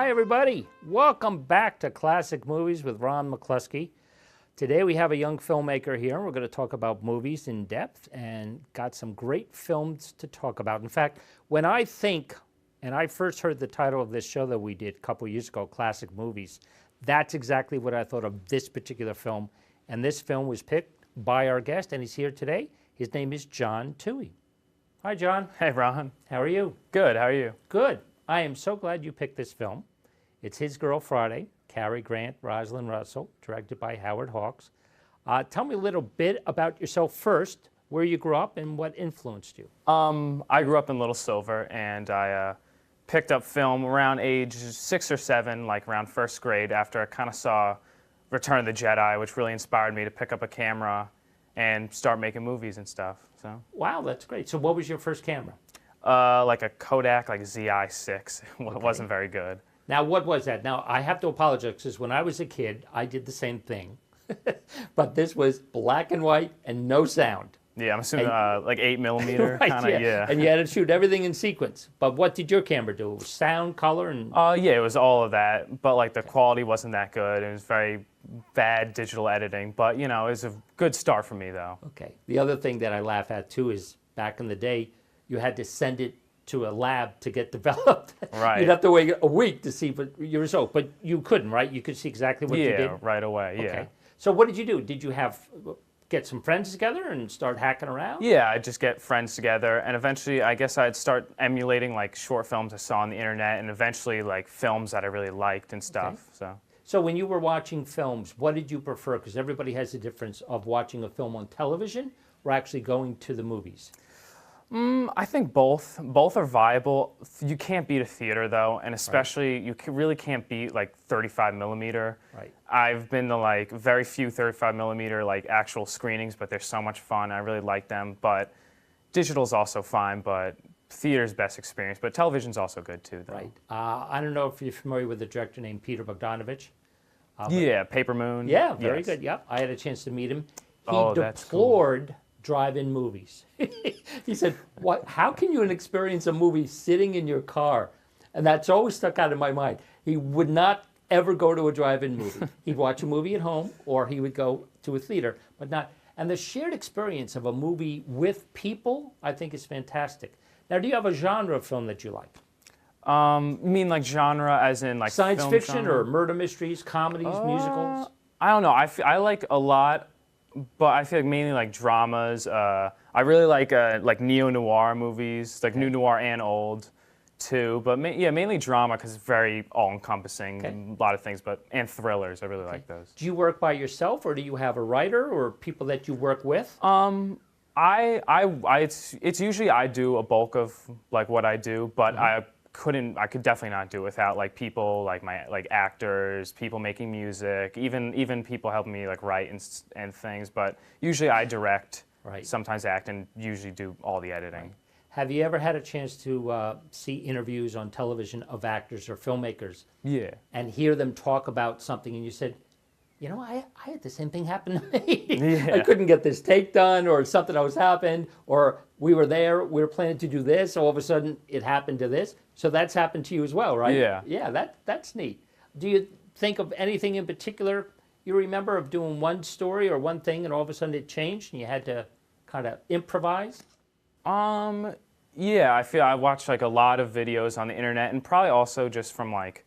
Hi, everybody. Welcome back to Classic Movies with Ron MacCloskey. Today we have a young filmmaker here, and we're going to talk about movies in depth and got some great films to talk about. In fact, when I think, and I first heard the title of this show that we did a couple years ago, Classic Movies, that's exactly what I thought of this particular film. And this film was picked by our guest, and he's here today. His name is John Tuohy. Hi, John. Hey, Ron. How are you? Good. How are you? Good. I am so glad you picked this film. It's His Girl Friday, Cary Grant, Rosalind Russell, directed by Howard Hawks. Tell me a little bit about yourself first, where you grew up and what influenced you. I grew up in Little Silver, and I picked up film around age 6 or 7, like around first grade, after I kind of saw Return of the Jedi, which really inspired me to pick up a camera and start making movies and stuff. So. Wow, that's great. So what was your first camera? Like a Kodak, like ZI-6. It wasn't very good. Now, what was that? Now, I have to apologize because when I was a kid, I did the same thing. But this was black and white and no sound. Yeah, I'm assuming like 8mm, right, kind of, yeah. And you had to shoot everything in sequence. But what did your camera do? It was sound, color, and... Yeah, it was all of that. But like the quality wasn't that good. It was very bad digital editing. But, you know, it was a good start for me, though. Okay. The other thing that I laugh at, too, is back in the day, you had to send it to a lab to get developed. Right. You'd have to wait a week to see your result. But you couldn't, right? You could see exactly what you did? Yeah, right away, yeah. Okay. So what did you do? Did you get some friends together and start hacking around? Yeah, I'd just get friends together, and eventually I guess I'd start emulating like short films I saw on the internet, and eventually like films that I really liked and stuff. Okay. So when you were watching films, what did you prefer? Because everybody has a difference of watching a film on television or actually going to the movies. I think both. Both are viable. You can't beat a theater, though, and especially you really can't beat like 35mm. Right. I've been to like very few 35mm like actual screenings, but they're so much fun. I really like them. But digital's also fine, but theater's best experience. But television's also good too, though. Right. I don't know if you're familiar with a director named Peter Bogdanovich. Yeah, Paper Moon. Yeah, very good. Yeah, I had a chance to meet him. He that's deplored cool. drive-in movies. He said, "What? How can you experience a movie sitting in your car?" And that's always stuck out in my mind. He would not ever go to a drive-in movie. He'd watch a movie at home, or he would go to a theater, but not. And the shared experience of a movie with people, I think, is fantastic. Now, do you have a genre of film that you like? You mean like genre, as in like science fiction genre? or murder mysteries, comedies, musicals? I don't know. I like a lot. But I feel like mainly like dramas. I really like neo-noir movies, like new noir and old, too. But mainly drama because it's very all-encompassing, a lot of things. And thrillers, I really like those. Do you work by yourself, or do you have a writer or people that you work with? It's usually I do a bulk of like what I do, but I could definitely not do it without like people like actors, people making music, even people helping me like write and things. But usually I direct, sometimes act, and usually do all the editing. Right. Have you ever had a chance to see interviews on television of actors or filmmakers? Yeah. And hear them talk about something, and you said, you know, I had the same thing happen to me. Yeah. I couldn't get this take done, or something else happened, or we were there, we were planning to do this, all of a sudden it happened to this. So that's happened to you as well, right? Yeah. Yeah, that's neat. Do you think of anything in particular you remember of doing one story or one thing and all of a sudden it changed and you had to kind of improvise? Yeah, I feel I watched like a lot of videos on the internet, and probably also just from like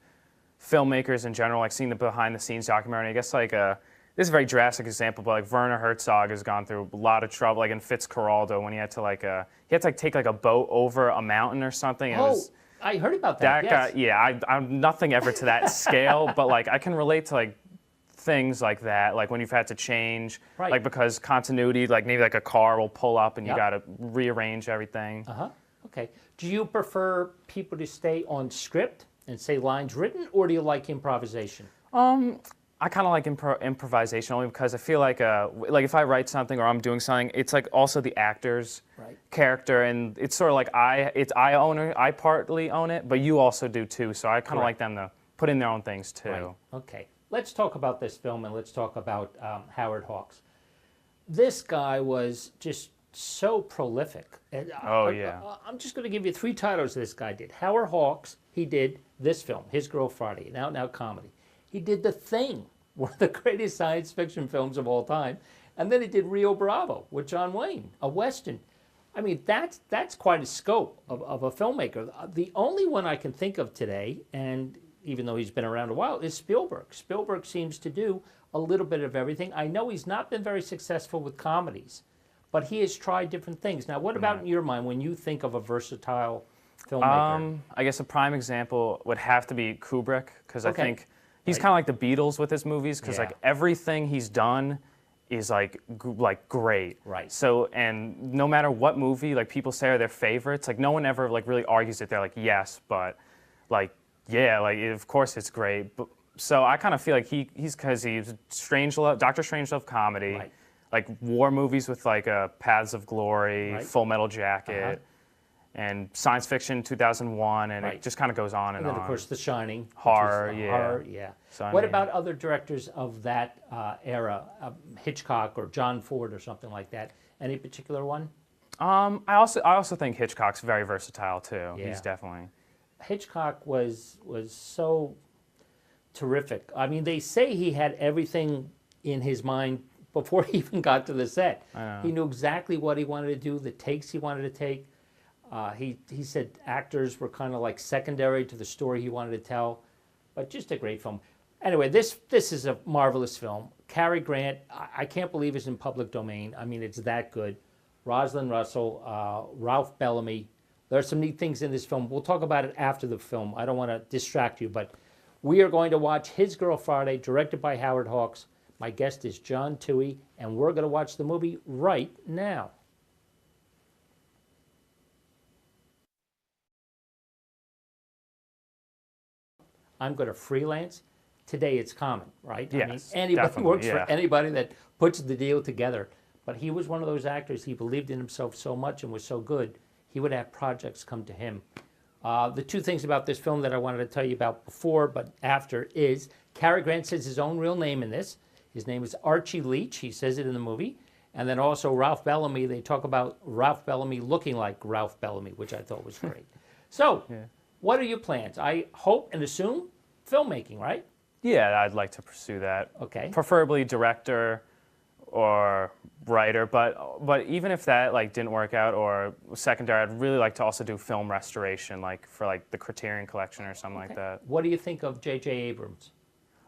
filmmakers in general, like seeing the behind-the-scenes documentary. I guess like this is a very drastic example, but like Werner Herzog has gone through a lot of trouble, like in Fitzcarraldo, when he had to take like a boat over a mountain or something. And I heard about that. Yes. Yeah, I'm nothing ever to that scale, but like I can relate to like things like that, like when you've had to change, like because continuity, like maybe like a car will pull up and you got to rearrange everything. Okay. Do you prefer people to stay on script and say lines written, or do you like improvisation? I kind of like improvisation only because I feel like if I write something or I'm doing something, it's like also the actor's character, and it's sort of like I partly own it, but you also do too. So I kind of like them to put in their own things too. Right. Okay. Let's talk about this film, and let's talk about Howard Hawks. This guy was just so prolific. Oh, yeah. I'm just going to give you 3 titles this guy did. Howard Hawks, he did this film, His Girl Friday, an out-and-out comedy. He did The Thing, one of the greatest science fiction films of all time. And then he did Rio Bravo with John Wayne, a Western. I mean, that's quite a scope of a filmmaker. The only one I can think of today, and even though he's been around a while, is Spielberg. Spielberg seems to do a little bit of everything. I know he's not been very successful with comedies, but he has tried different things. Now, what about in your mind when you think of a versatile filmmaker? I guess a prime example would have to be Kubrick, because Okay. I think he's kind of like the Beatles with his movies, because Yeah. like everything he's done is like great. Right. So, and no matter what movie like people say are their favorites, like no one ever like really argues it. They're like, yes, but like, yeah, like of course it's great. But, so I kind of feel like he's Strangelove, Dr. Strangelove comedy, Right. like war movies with like Paths of Glory, Right. Full Metal Jacket, and science fiction 2001, and Right. it just kind of goes on And and then, of course, The Shining. which is Horror, the yeah. Horror, yeah. So, I What mean- about other directors of that era, Hitchcock or John Ford or something like that? Any particular one? I also think Hitchcock's very versatile too. Yeah. He's definitely. Hitchcock was so terrific. I mean, they say he had everything in his mind before he even got to the set. He knew exactly what he wanted to do, the takes he wanted to take. He said actors were kind of like secondary to the story he wanted to tell, but just a great film. Anyway, this is a marvelous film. Cary Grant, I can't believe it's in public domain. I mean, it's that good. Rosalind Russell, Ralph Bellamy. There are some neat things in this film. We'll talk about it after the film. I don't want to distract you, but we are going to watch His Girl Friday, directed by Howard Hawks. My guest is John Tuohy, and we're going to watch the movie right now. I'm going to freelance. Today it's common, right? Yes, I mean, anybody definitely, works for yeah. anybody that puts the deal together. But he was one of those actors, he believed in himself so much and was so good, he would have projects come to him. The two things about this film that I wanted to tell you about before but after is Cary Grant says his own real name in this. His name is Archie Leach. He says it in the movie. And then also Ralph Bellamy, they talk about Ralph Bellamy looking like Ralph Bellamy, which I thought was great. So, what are your plans? I hope and assume filmmaking, right? Yeah, I'd like to pursue that. Okay. Preferably director or writer, but even if that like didn't work out or was secondary, I'd really like to also do film restoration, like for like the Criterion Collection or something like that. What do you think of J.J. Abrams?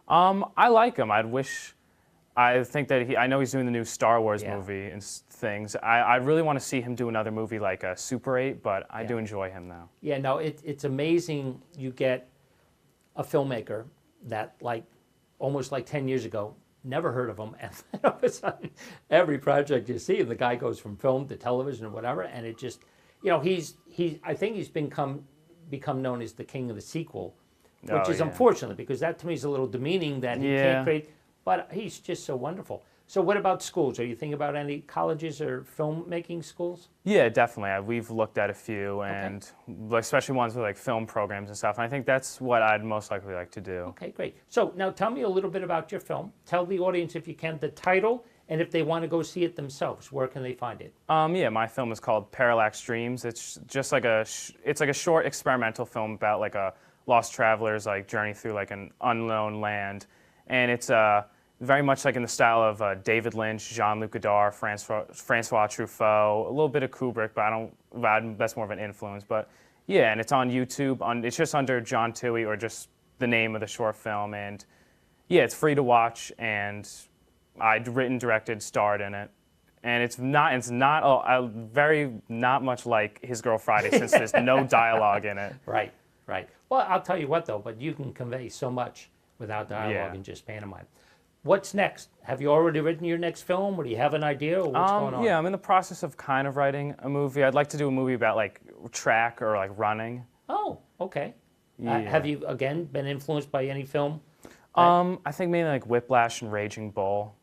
I like him. I think that I know he's doing the new Star Wars Yeah. movie and things. I really want to see him do another movie like Super 8, but I do enjoy him now. Yeah, no, it's amazing you get a filmmaker that like almost like 10 years ago, never heard of him, and then all of a sudden every project you see, and the guy goes from film to television or whatever, and it just, you know, I think he's become known as the king of the sequel, which Oh, is yeah. unfortunate because that to me is a little demeaning that he can't create, but he's just so wonderful. So what about schools? Are you thinking about any colleges or filmmaking schools? Yeah, definitely. We've looked at a few, and especially ones with like film programs and stuff. And I think that's what I'd most likely like to do. Okay, great. So now tell me a little bit about your film. Tell the audience, if you can, the title, and if they want to go see it themselves, where can they find it? Yeah, my film is called Parallax Dreams. It's just like it's like a short experimental film about like a lost traveler's like journey through like an unknown land, and it's very much like in the style of David Lynch, Jean-Luc Godard, Francois Truffaut, a little bit of Kubrick, but that's more of an influence. But yeah, and it's on YouTube. It's just under John Tuohy or just the name of the short film, and yeah, it's free to watch. And I'd written, directed, starred in it, and it's not much like His Girl Friday since there's no dialogue in it. Right, right. Well, I'll tell you what, though, but you can convey so much without dialogue Yeah. and just pantomime. What's next? Have you already written your next film, or do you have an idea, or what's going on? Yeah, I'm in the process of kind of writing a movie. I'd like to do a movie about like track or like running. Oh, okay. Yeah. Have you, again, been influenced by any film? I think maybe like Whiplash and Raging Bull.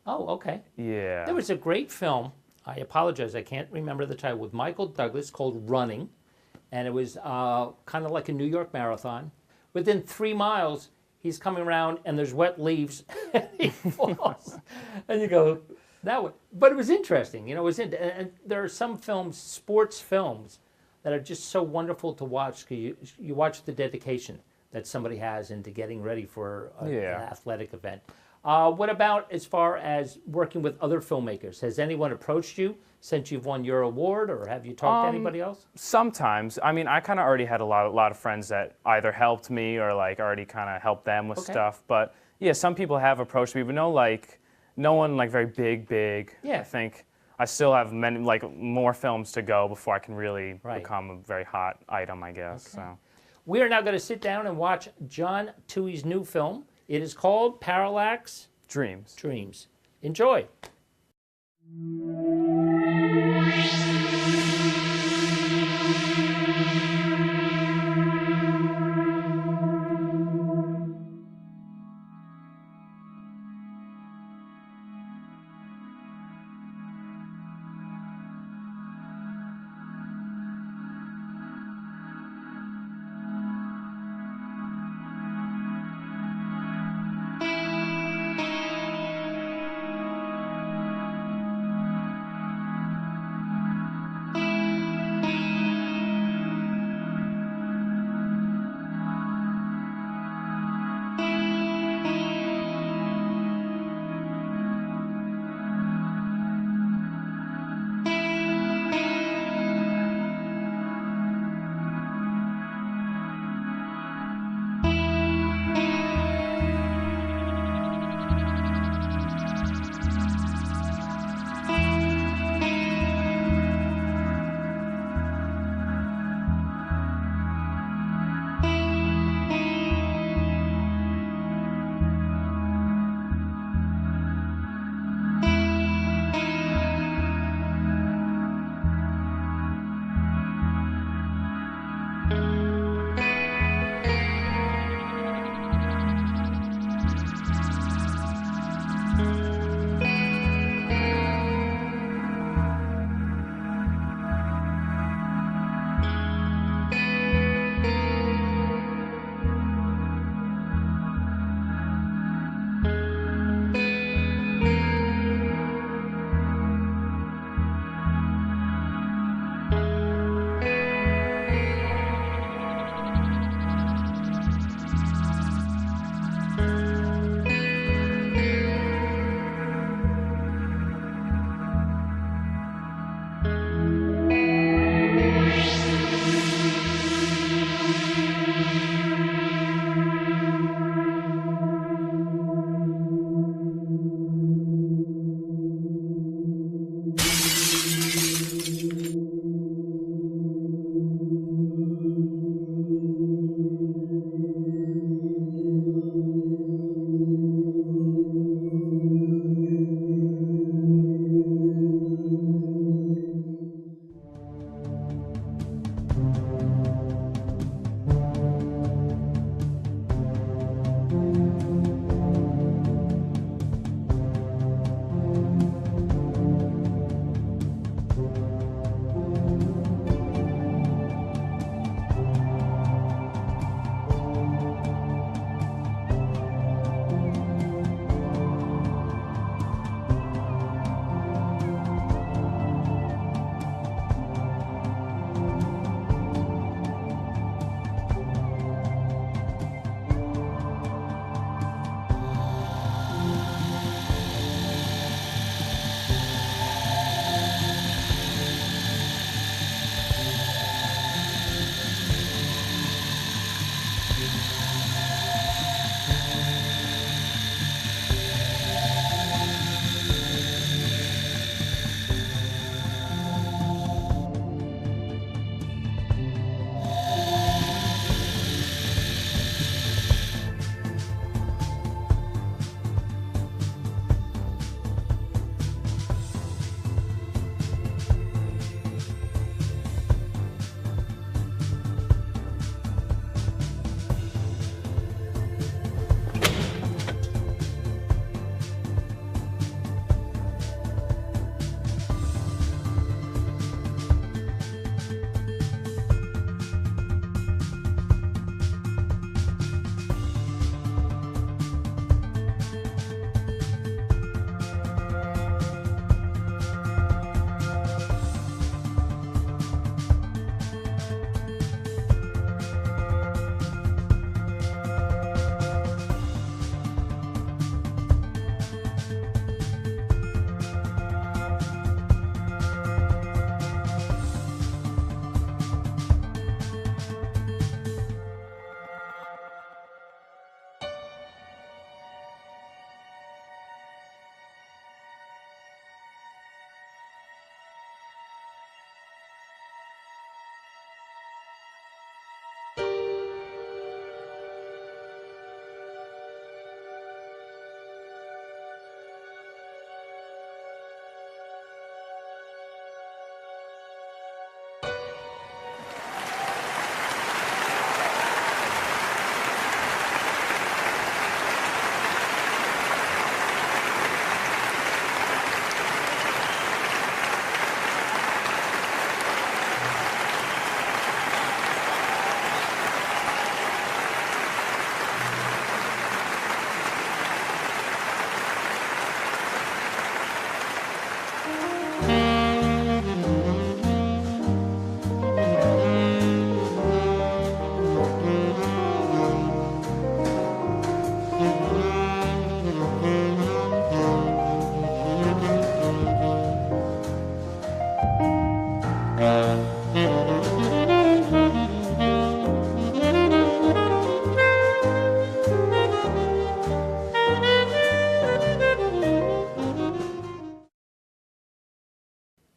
Oh, okay. Yeah. There was a great film, I apologize, I can't remember the title, with Michael Douglas called Running, and it was kind of like a New York marathon. Within 3 miles, he's coming around and there's wet leaves and he falls. And you go, that way. But it was interesting, you know, and there are some films, sports films, that are just so wonderful to watch. You watch the dedication. that somebody has into getting ready for an Yeah. athletic event. What about as far as working with other filmmakers? Has anyone approached you since you've won your award, or have you talked to anybody else? Sometimes. I mean, I kind of already had a lot of friends that either helped me or like already kind of helped them with Okay. stuff. But yeah, some people have approached me, but no one like very big. Yeah. I think I still have many more films to go before I can really Right. become a very hot item, I guess. Okay. So. We are now going to sit down and watch John Tuohy's new film. It is called Parallax Dreams. Dreams. Enjoy.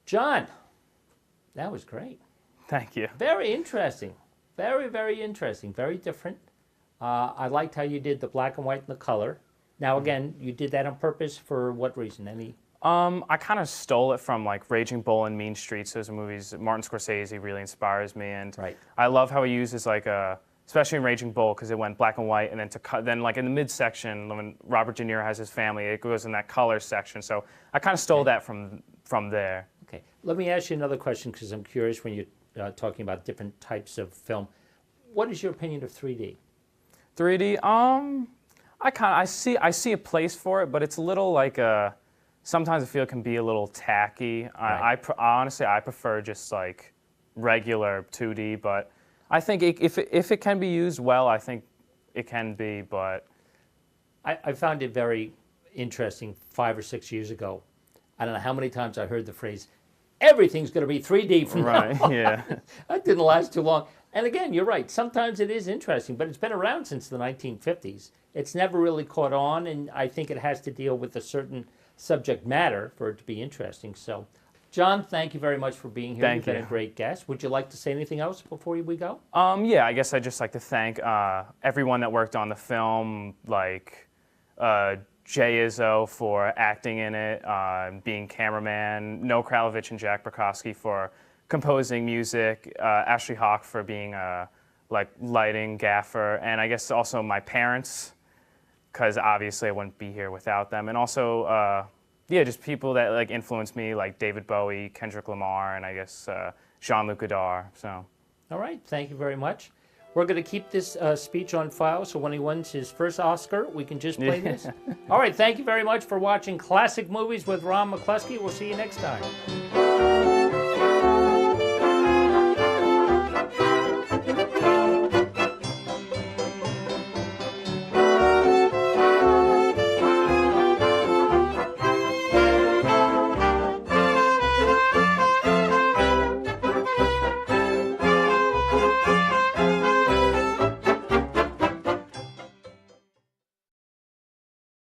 John, that was great. Thank you. Very interesting. Very, very interesting. Very different. I liked how you did the black and white and the color. Now, again, you did that on purpose for what reason? Any? I kind of stole it from like Raging Bull and Mean Streets. Those are movies. Martin Scorsese really inspires me, and Right. I love how he uses like especially in Raging Bull, because it went black and white, and then then like in the midsection when Robert De Niro has his family, it goes in that color section. So I kind of stole that from there. Okay. Let me ask you another question because I'm curious when you're talking about different types of film. What is your opinion of 3D? 3D, I see a place for it, but it's a little like sometimes I feel it can be a little tacky. Right. Honestly, I prefer just like regular 2D, but I think if it can be used well, I think it can be, but... I found it very interesting 5 or 6 years ago. I don't know how many times I heard the phrase, everything's going to be 3D from now on. Yeah. That didn't last too long. And again, you're right. Sometimes it is interesting, but it's been around since the 1950s. It's never really caught on, and I think it has to deal with a certain subject matter for it to be interesting. So, John, thank you very much for being here. Thank You've you. been a great guest. Would you like to say anything else before we go? Yeah, I guess I'd just like to thank everyone that worked on the film, like Jay Izzo for acting in it, being cameraman, Noah Kralovich and Jack Bukowski for composing music, Ashley Hawk for being like lighting gaffer, and I guess also my parents, because obviously I wouldn't be here without them, and also yeah, just people that like influenced me, like David Bowie, Kendrick Lamar, and I guess Jean-Luc Godard. So, All right. Thank you very much. We're going to keep this speech on file, so when he wins his first Oscar, we can just play this. All right. Thank you very much for watching Classic Movies with Ron MacCloskey. We'll see you next time.